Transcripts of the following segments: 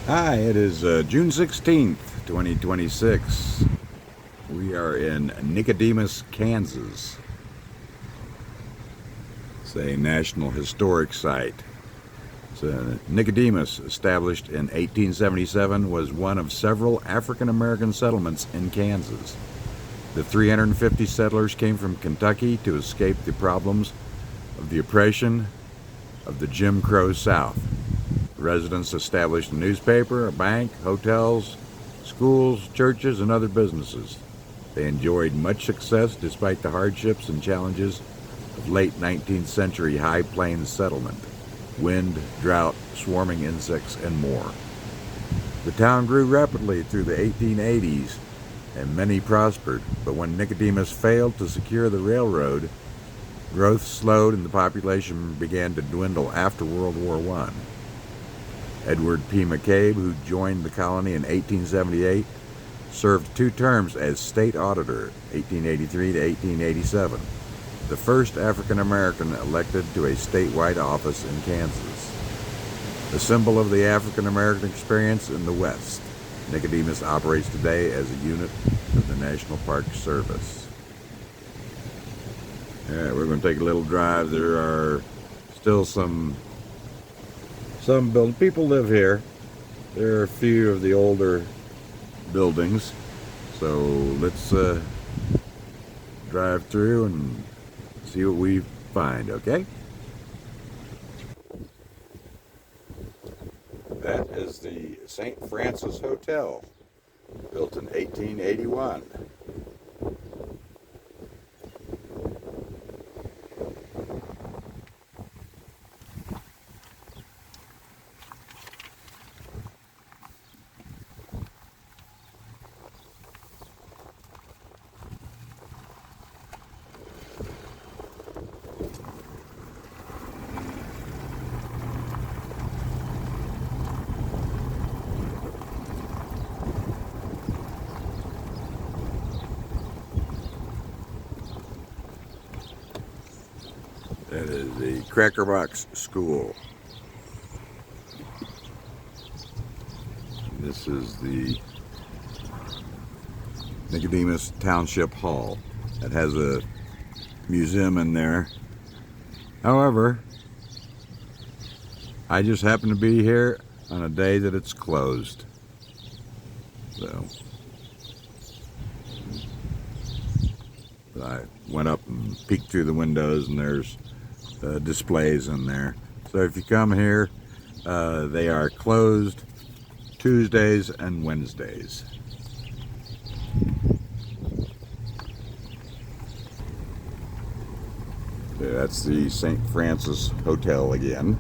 Hi, it is June 16th, 2026. We are in Nicodemus, Kansas. It's a National Historic Site. Nicodemus, established in 1877, was one of several African American settlements in Kansas. The 350 settlers came from Kentucky to escape the problems of the oppression of the Jim Crow South. Residents established a newspaper, a bank, hotels, schools, churches, and other businesses. They enjoyed much success despite the hardships and challenges of late 19th century high plains settlement: wind, drought, swarming insects, and more. The town grew rapidly through the 1880s, and many prospered, but when Nicodemus failed to secure the railroad, growth slowed and the population began to dwindle after World War I. Edward P. McCabe, who joined the colony in 1878, served 2 terms as state auditor, 1883 to 1887, the first African American elected to a statewide office in Kansas. A symbol of the African American experience in the West, Nicodemus operates today as a unit of the National Park Service. Yeah, we're going to take a little drive. There are still some buildings. People live here. There are a few of the older buildings. So let's drive through and see what we find, okay? That is the St. Francis Hotel, built in 1881. That is the Cracker Box School. This is the Nicodemus Township Hall. It has a museum in there. However, I just happened to be here on a day that it's closed. So I went up and peeked through the windows, and there's displays in there. So if you come here, they are closed Tuesdays and Wednesdays. So that's the St. Francis Hotel again.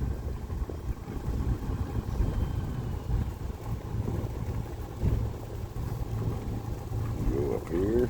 Go up here.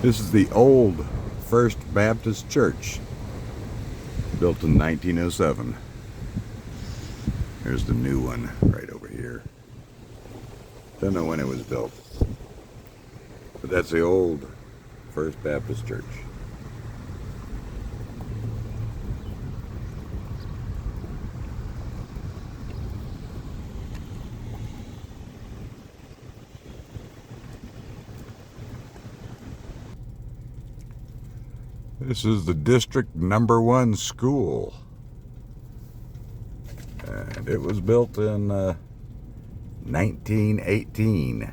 This is the old First Baptist Church, built in 1907. There's the new one right over here. Don't know when it was built, but that's the old First Baptist Church. This is the District Number 1 school, and it was built in 1918.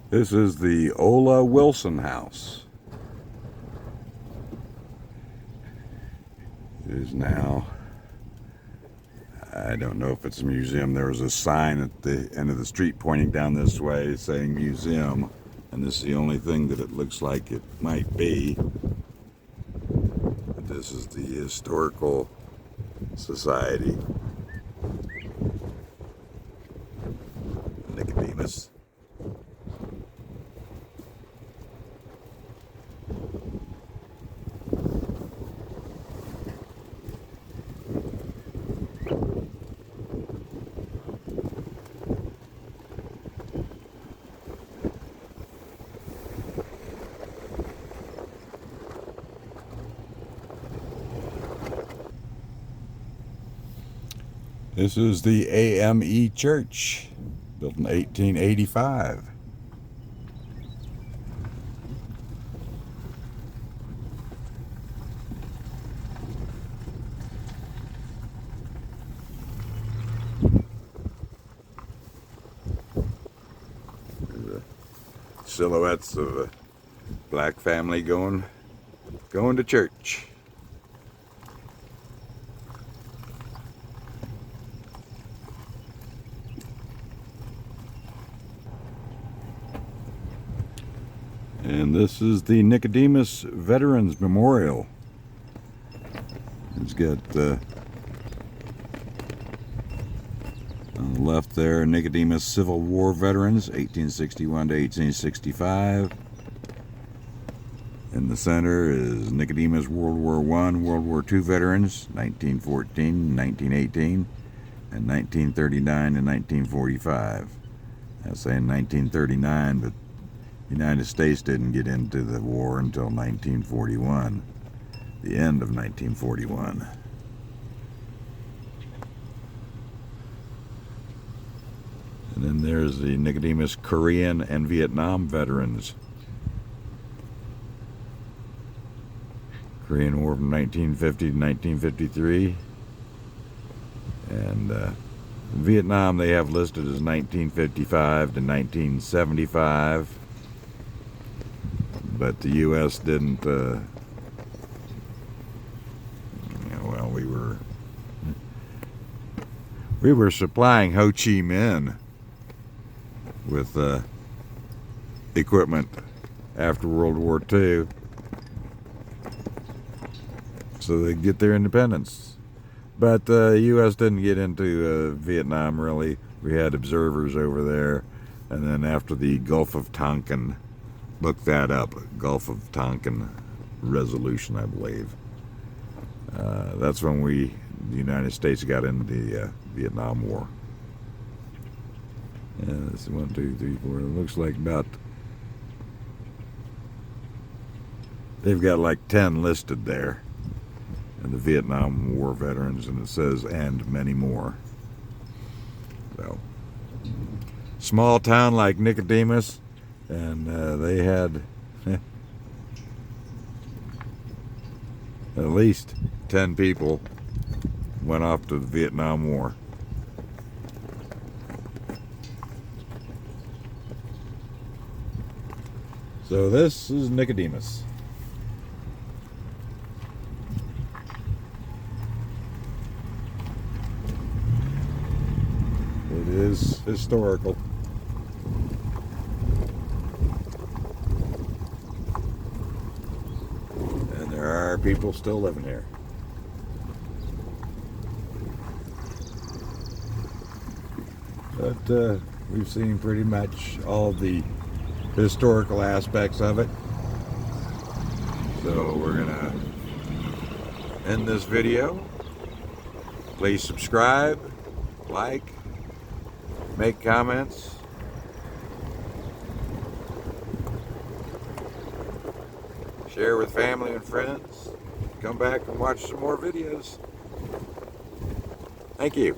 This is the Ola Wilson House. It is now I don't know if it's a museum. There was a sign at the end of the street pointing down this way saying museum, and this is the only thing that it looks like it might be. This is the Historical Society. Nicodemus. This is the AME Church, built in 1885. The silhouettes of a black family going to church. And this is the Nicodemus Veterans Memorial. It's got on the left there, Nicodemus Civil War Veterans, 1861 to 1865. In the center is Nicodemus World War I, World War II Veterans, 1914, 1918, and 1939 and 1945. I say in 1939, but the United States didn't get into the war until 1941, the end of 1941. And then there's the Nicodemus Korean and Vietnam veterans. Korean War from 1950 to 1953. And Vietnam they have listed as 1955 to 1975. But the U.S. didn't, well, we were supplying Ho Chi Minh with equipment after World War II so they'd get their independence. But the U.S. didn't get into Vietnam, really. We had observers over there. And then after the Gulf of Tonkin, look that up, Gulf of Tonkin resolution, I believe. That's when the United States got into the Vietnam War. Yeah, that's 1, 2, 3, 4. It looks like about, they've got like 10 listed there. And the Vietnam War veterans, and it says, and many more. So, small town like Nicodemus, and they had at least 10 people went off to the Vietnam War. So this is Nicodemus. It is historical. And there are people still living here. But we've seen pretty much all the historical aspects of it. So we're gonna end this video. Please subscribe, like, make comments. Share with family and friends. Come back and watch some more videos. Thank you.